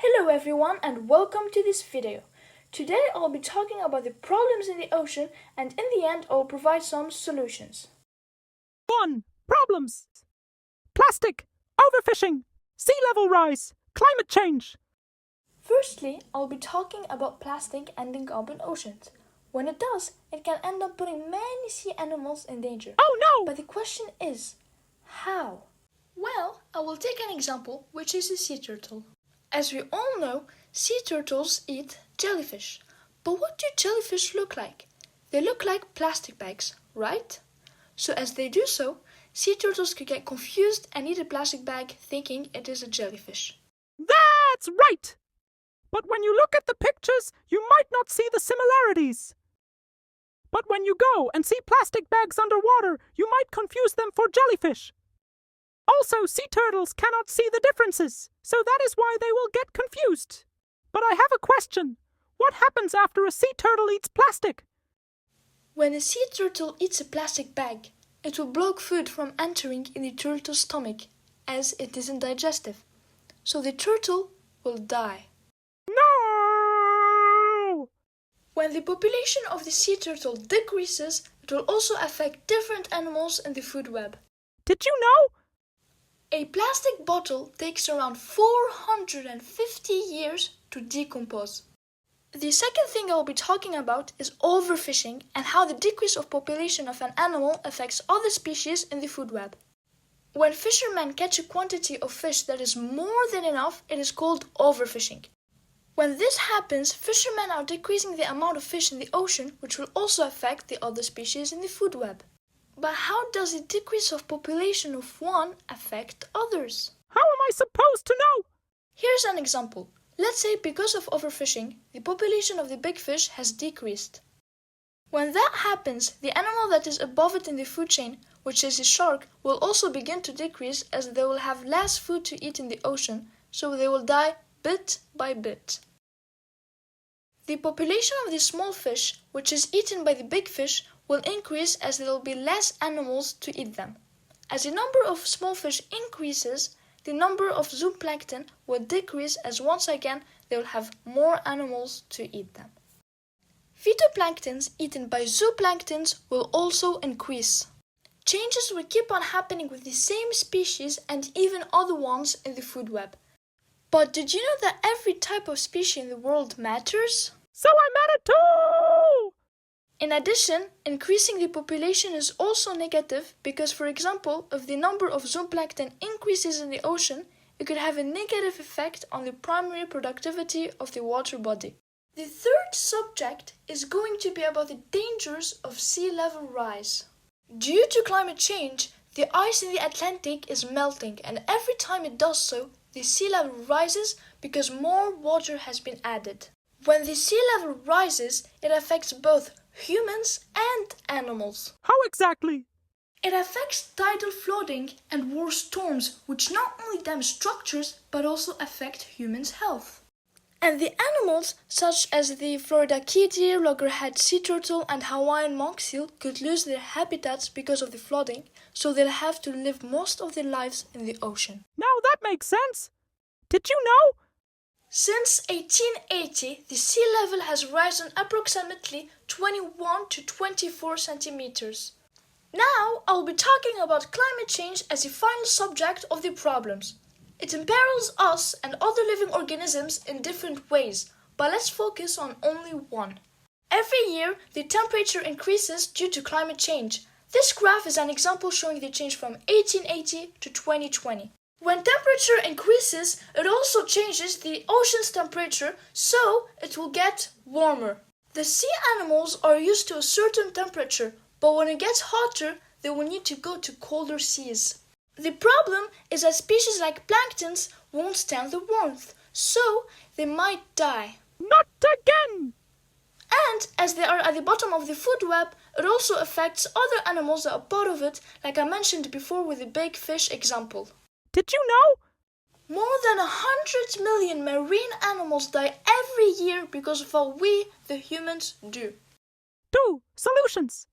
Hello everyone and welcome to this video. Today I'll be talking about the problems in the ocean and in the end I'll provide some solutions. 1. Problems. Plastic, overfishing, sea level rise, climate change. Firstly, I'll be talking about plastic ending up in oceans. When it does, it can end up putting many sea animals in danger. Oh no! But the question is, how? Well, I will take an example, which is a sea turtle. As we all know, sea turtles eat jellyfish. But what do jellyfish look like? They look like plastic bags, right? So as they do so, sea turtles could get confused and eat a plastic bag thinking it is a jellyfish. That's right! But when you look at the pictures, you might not see the similarities. But when you go and see plastic bags underwater, you might confuse them for jellyfish. Also, sea turtles cannot see the differences, so that is why they will get confused. But I have a question. What happens after a sea turtle eats plastic? When a sea turtle eats a plastic bag, it will block food from entering in the turtle's stomach, as it isn't digestive. So the turtle will die. No! When the population of the sea turtle decreases, it will also affect different animals in the food web. Did you know? A plastic bottle takes around 450 years to decompose. The second thing I will be talking about is overfishing and how the decrease of population of an animal affects other species in the food web. When fishermen catch a quantity of fish that is more than enough, it is called overfishing. When this happens, fishermen are decreasing the amount of fish in the ocean, which will also affect the other species in the food web. But how does the decrease of population of one affect others? How am I supposed to know? Here's an example. Let's say because of overfishing, the population of the big fish has decreased. When that happens, the animal that is above it in the food chain, which is the shark, will also begin to decrease as they will have less food to eat in the ocean, so they will die bit by bit. The population of the small fish, which is eaten by the big fish, will increase as there will be less animals to eat them. As the number of small fish increases, the number of zooplankton will decrease as once again they will have more animals to eat them. Phytoplanktons eaten by zooplanktons will also increase. Changes will keep on happening with the same species and even other ones in the food web. But did you know that every type of species in the world matters? So I matter too! In addition, increasing the population is also negative because, for example, if the number of zooplankton increases in the ocean, it could have a negative effect on the primary productivity of the water body. The third subject is going to be about the dangers of sea level rise. Due to climate change, the ice in the Atlantic is melting, and every time it does so, the sea level rises because more water has been added. When the sea level rises, it affects both humans and animals. How exactly? It affects tidal flooding and war storms, which not only damage structures but also affect humans' health. And the animals, such as the Florida kitty, loggerhead sea turtle and Hawaiian monk seal, could lose their habitats because of the flooding, so they'll have to live most of their lives in the ocean. Now that makes sense. Did you know? Since 1880, the sea level has risen approximately 21 to 24 centimeters. Now, I will be talking about climate change as the final subject of the problems. It imperils us and other living organisms in different ways, but let's focus on only one. Every year, the temperature increases due to climate change. This graph is an example showing the change from 1880 to 2020. When temperature increases, it also changes the ocean's temperature, so it will get warmer. The sea animals are used to a certain temperature, but when it gets hotter, they will need to go to colder seas. The problem is that species like planktons won't stand the warmth, so they might die. Not again! And as they are at the bottom of the food web, it also affects other animals that are part of it, like I mentioned before with the big fish example. Did you know? More than 100 million marine animals die every year because of what we, the humans, do. 2. Solutions.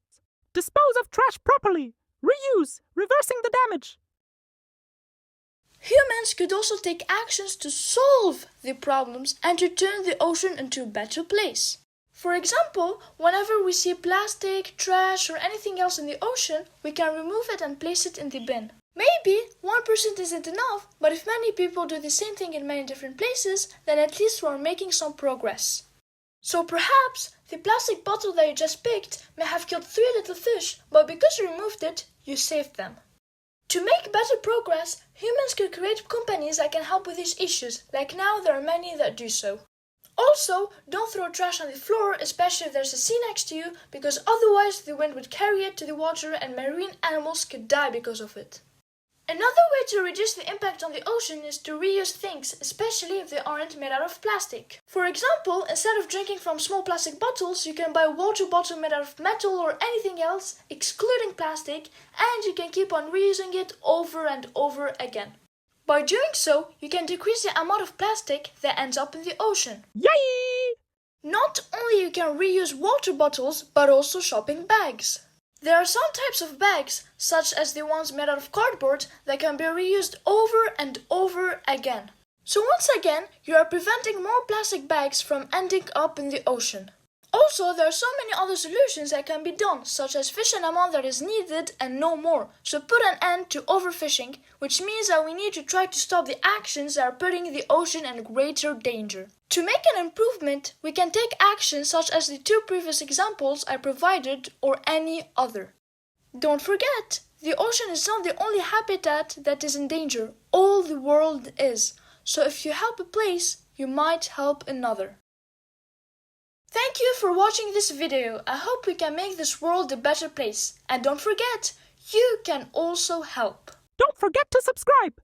Dispose of trash properly. Reuse, reversing the damage. Humans could also take actions to solve the problems and to turn the ocean into a better place. For example, whenever we see plastic, trash, or anything else in the ocean, we can remove it and place it in the bin. Maybe one person isn't enough, but if many people do the same thing in many different places, then at least we are making some progress. So perhaps the plastic bottle that you just picked may have killed 3 little fish, but because you removed it, you saved them. To make better progress, humans could create companies that can help with these issues, like now there are many that do so. Also, don't throw trash on the floor, especially if there's a sea next to you, because otherwise the wind would carry it to the water and marine animals could die because of it. Another way to reduce the impact on the ocean is to reuse things, especially if they aren't made out of plastic. For example, instead of drinking from small plastic bottles, you can buy a water bottle made out of metal or anything else, excluding plastic, and you can keep on reusing it over and over again. By doing so, you can decrease the amount of plastic that ends up in the ocean. Yay! Not only you can reuse water bottles, but also shopping bags. There are some types of bags, such as the ones made out of cardboard, that can be reused over and over again. So once again, you are preventing more plastic bags from ending up in the ocean. Also, there are so many other solutions that can be done, such as fish an amount that is needed and no more. So put an end to overfishing, which means that we need to try to stop the actions that are putting the ocean in greater danger. To make an improvement, we can take actions such as the 2 previous examples I provided or any other. Don't forget, the ocean is not the only habitat that is in danger. All the world is. So if you help a place, you might help another. Thank you for watching this video. I hope we can make this world a better place. And don't forget, you can also help. Don't forget to subscribe.